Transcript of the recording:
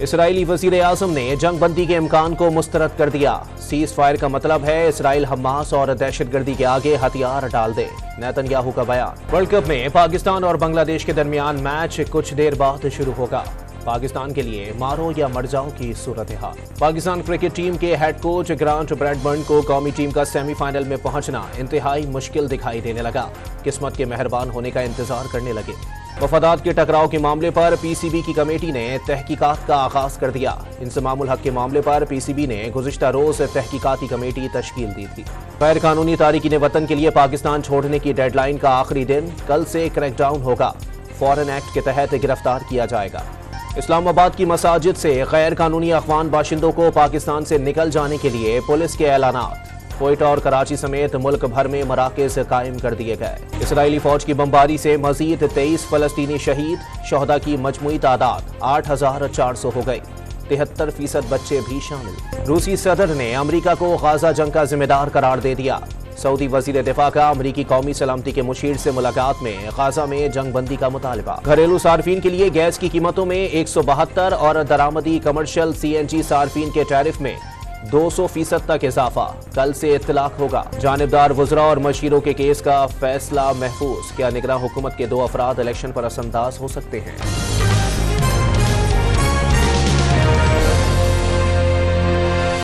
اسرائیلی وزیر اعظم نے جنگ بندی کے امکان کو مسترد کر دیا۔ سیز فائر کا مطلب ہے اسرائیل حماس اور دہشت گردی کے آگے ہتھیار ڈال دے، نیتن یاہو کا بیان۔ ورلڈ کپ میں پاکستان اور بنگلہ دیش کے درمیان میچ کچھ دیر بعد شروع ہوگا۔ پاکستان کے لیے مارو یا مر جاؤ کی صورتحال۔ پاکستان کرکٹ ٹیم کے ہیڈ کوچ گرانٹ بریڈبرن کو قومی ٹیم کا سیمی فائنل میں پہنچنا انتہائی مشکل دکھائی دینے لگا۔ قسمت کے مہربان ہونے کا انتظار کرنے لگے۔ مفادات کے ٹکراؤ کے معاملے پر پی سی بی کی کمیٹی نے تحقیقات کا آغاز کر دیا۔ انضمام الحق کے معاملے پر پی سی بی نے گزشتہ روز تحقیقاتی کمیٹی تشکیل دی تھی۔ غیر قانونی تارکین وطن کے لیے پاکستان چھوڑنے کی ڈیڈ لائن کا آخری دن کل سے کریک ڈاؤن ہوگا۔ فورن ایکٹ کے تحت گرفتار کیا جائے گا۔ اسلام آباد کی مساجد سے غیر قانونی افغان باشندوں کو پاکستان سے نکل جانے کے لیے پولیس کے اعلانات۔ کوئٹہ اور کراچی سمیت ملک بھر میں مراکز قائم کر دیے گئے۔ اسرائیلی فوج کی بمباری سے مزید 23 فلسطینی شہید، شہداء کی مجموعی تعداد 8400 ہو گئی، 73% بچے بھی شامل۔ روسی صدر نے امریکہ کو غزہ جنگ کا ذمہ دار قرار دے دیا۔ سعودی وزیر دفاع کا امریکی قومی سلامتی کے مشیر سے ملاقات میں غزہ میں جنگ بندی کا مطالبہ۔ گھریلو صارفین کے لیے گیس کی قیمتوں میں 172 اور درآمدی کمرشل سی این جی صارفین کے ٹیرف میں 200% تک اضافہ، کل سے اطلاق ہوگا۔ جانبدار وزراء اور مشیروں کے کیس کا فیصلہ محفوظ، کیا نگراں حکومت کے 2 افراد الیکشن پر اثر انداز ہو سکتے ہیں؟